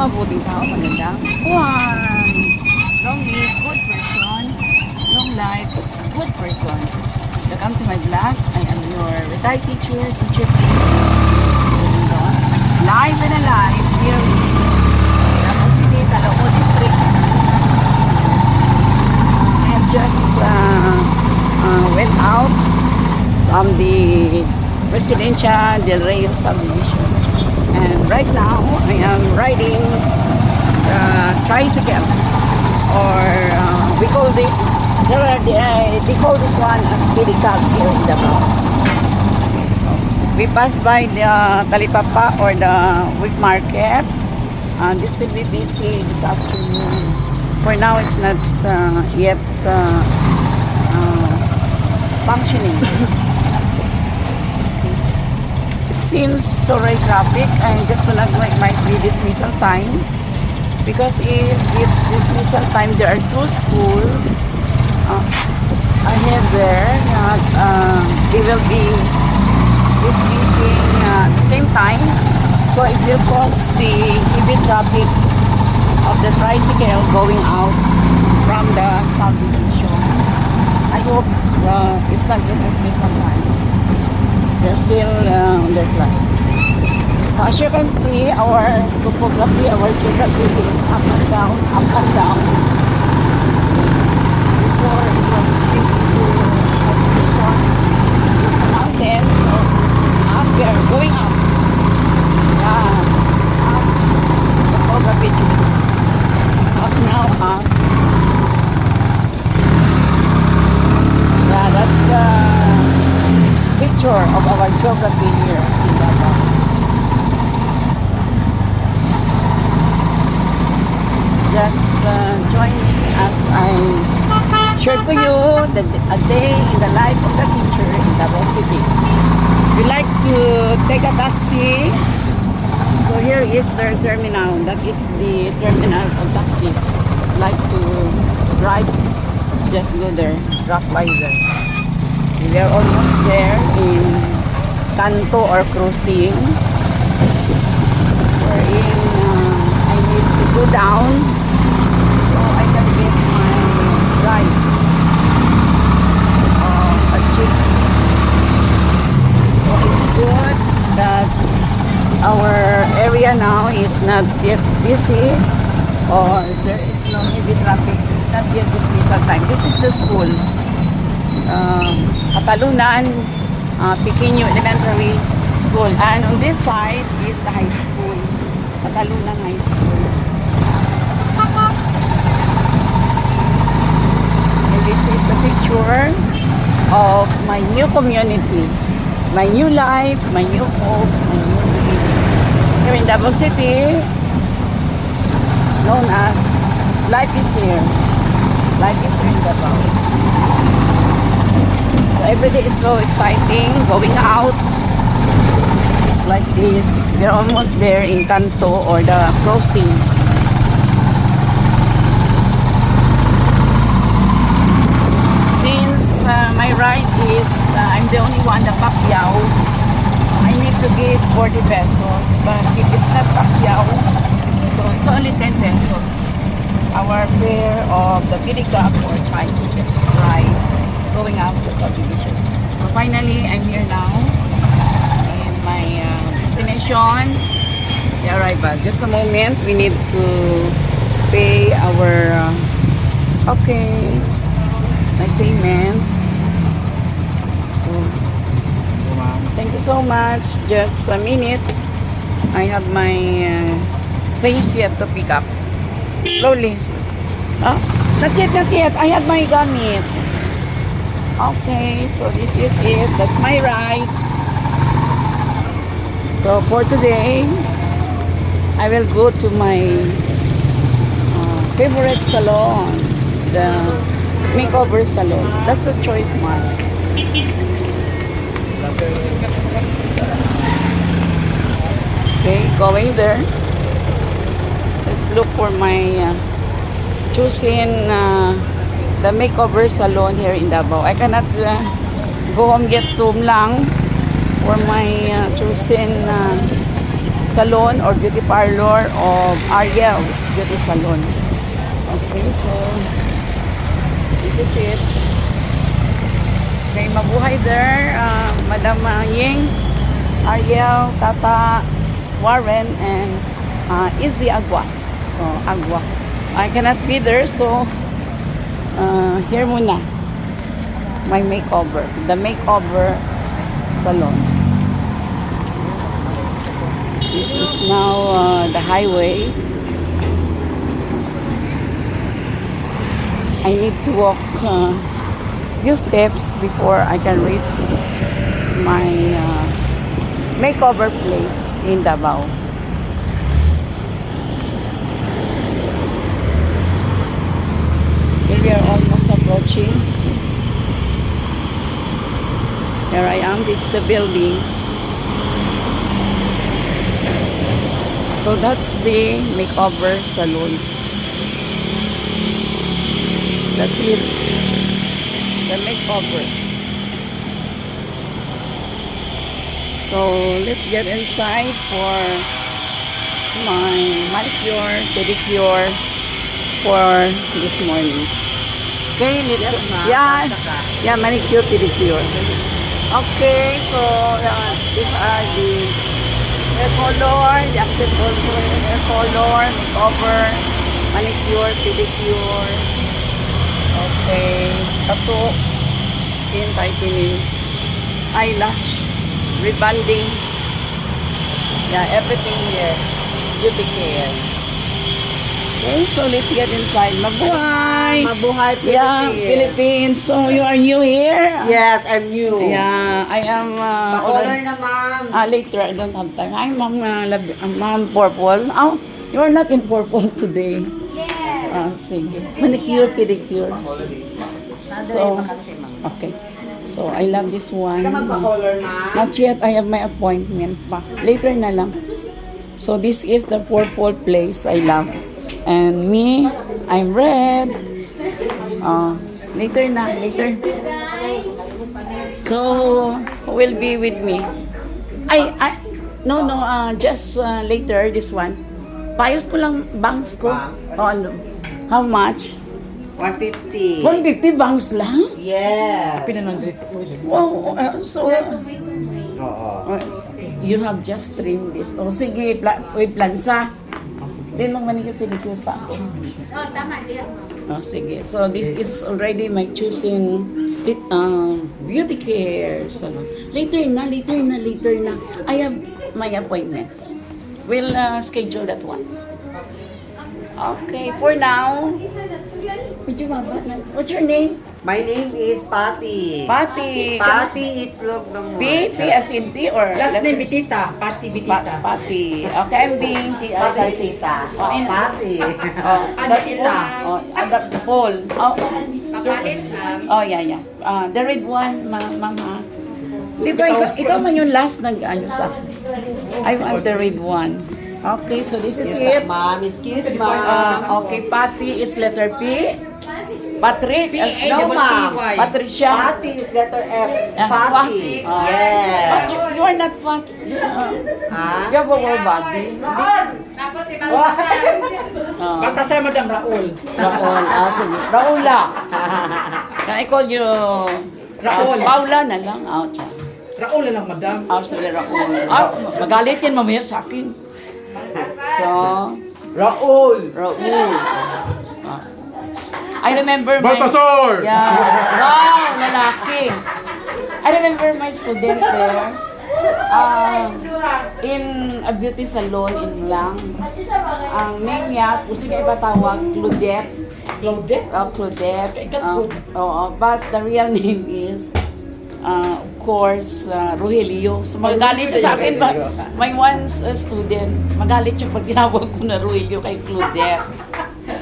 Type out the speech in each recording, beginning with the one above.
mabuting tao, magandang buwan. Long live, good person. Long life, good person. Welcome to my vlog. I am your retired teacher, Teacher P. Live and alive here in Davao City, Caloocan District. I have just went out from the Presidential Del Rey subdivision. And right now, I am riding the tricycle, or we call they call this one as pedicab here in Davao. So, we passed by the Talipapa or the wheat market. This will be busy this afternoon. For now, it's not yet functioning. Seems so right traffic, and just so not like might be dismissal time, because if it's dismissal time, there are two schools ahead there. They will be dismissing at the same time, so it will cause the heavy traffic of the tricycle going out from the subdivision. I hope it's not the dismissal time. They're still on their class. As you can see, our topography, our geography is up and down, up and down. Before it was big to subdivision. It's a mountain, so up there, going up. Yeah, up. Topography, up now, up. Yeah, that's the picture of our geography here in Davao. Just join me as I share to you a day in the life of the teacher in Davao City. We like to take a taxi. So here is their terminal. That is the terminal of taxi. Like to drive, just go there, drop by there. We are almost there in Kanto or Cruising, wherein I need to go down so I can get my ride a jeep. So it's good that our area now is not yet busy, or there is no heavy traffic. It's not yet dismissal time. This is the school. Katalunan Pequeño Elementary School, and on this side is the high school, Katalunan High School. And this is the picture of my new community, my new life, my new hope, my new dream here in Davao City, known as Life is Here. Life is here in Davao. So every day is so exciting, going out. It's like this. We're almost there in Kanto or the crossing. Since my ride is, I'm the only one, the Pacquiao, I need to give 40 pesos. But if it's not Pacquiao, so it's only 10 pesos. Our fare of the pedicab or tricycle ride going out to subdivision. So finally, I'm here now in my destination, the arrival. Just a moment, we need to pay our my payment. So thank you so much. Just a minute. I have my things yet to pick up. Slowly. Not yet. I have my gamit. Okay, so this is it. That's my ride. So for today, I will go to my favorite salon, the makeover salon. That's the choice one. Okay, going there. Let's look for my choosing the makeover salon here in Davao. I cannot go home get room lang for my choosing salon or beauty parlor of Ariel's Beauty Salon. Okay, so this is it. Okay, mabuhay there, Madam Ying, Ariel, Tata, Warren, and Izzy Aguas. So, Agua. I cannot be there, so here muna. My makeover. The makeover salon. This is now the highway. I need to walk few steps before I can reach my makeover place in Davao. Here we are almost approaching. Here I am, this is the building. So that's the makeover salon. That's it. The makeover. So let's get inside for my manicure, pedicure for this morning. Okay, yeah, manicure, pedicure. Okay, so these are the hair color, the accent also hair color, makeover, manicure, pedicure. Okay, tattoo, skin tightening, eyelash, rebonding. Yeah, everything here. Beauty care. Okay, so let's get inside. Mabuhay! Mabuhay, Philippines. Yeah, Philippines. So you are new here? Yes, I'm new. Yeah, I am. Color na, ma'am. Later, I don't have time. Hi, Ma'am Ma'am Purple. Oh, you are not in purple today. Yes. Sige. Manicure, pedicure. So, okay. So, I love this one. Magpa-color na. Not yet, I have my appointment pa. Later na lang. So, this is the purple place I love. And me, I'm red. Later na, later. So, who will be with me? No, just later, this one. Payos ko lang, bangs ko. Ano? How much? 150. 150 bangs lang? Yeah. Wow, so, Oo. you have just trimmed this. O sige, wait, plansa. Din mong manicure pedicure pa ako. Oh, sige. So, this is already my choosing beauty care. So, later na. I have my appointment. We'll schedule that one. Okay, for now. What's your name? My name is Patty. Patty. Patty Itlog ng P as in P or? Last name Bitita, Pati Bitita. Patty. Okay, I'm being Patty Bitita. Oh, in- Patty. Oh, that's Anita. Paul. Paul. Oh, oh, yeah. The red one, mama. Di ba, ikaw man yung last nag-ano sa akin. I want the red one. Okay, so this is Yes, it. ma'am. Excuse, ma'am. Okay, Patty is letter P. Patrick, No, ma'am. Patricia. Patty is letter F. Ah, Patty. But Yes. you are not fat. Ha? You have a whole body. Baltasar Madam Raul. Raul. Sige. Raula. Can I call you Raul. Paula na lang. Tiyan. Raul na lang, Madam. Sige, Raul. Magalit yan mamaya sa akin. So, Raul. Raul. I remember my... Baltasar! Yeah. Wow, lalaki. I remember my student there. In a beauty salon in Lang. Ang name niya, gusto niya ipatawag, Claudette. Claudette? Claudette. But the real name is, of course, Rogelio. So magalit siya sa akin. My one student, magalit siya pag tinawag ko na Rogelio kay Claudette.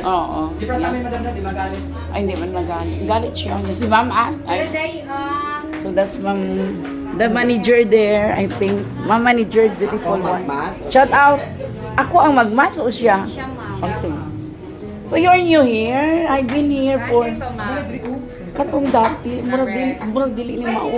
Oo. Di ba sa amin, Madam, na di magalit? Ay, hindi man magalit. Galit siya. Si Ma'am So that's the manager there, I think. Ma'am manager, beautiful one. Shout out. Ako ang magmas o siya? Siya, ma'am. Oh, so you're new here? I've been here for... Katong dati. Murag dili ni mao.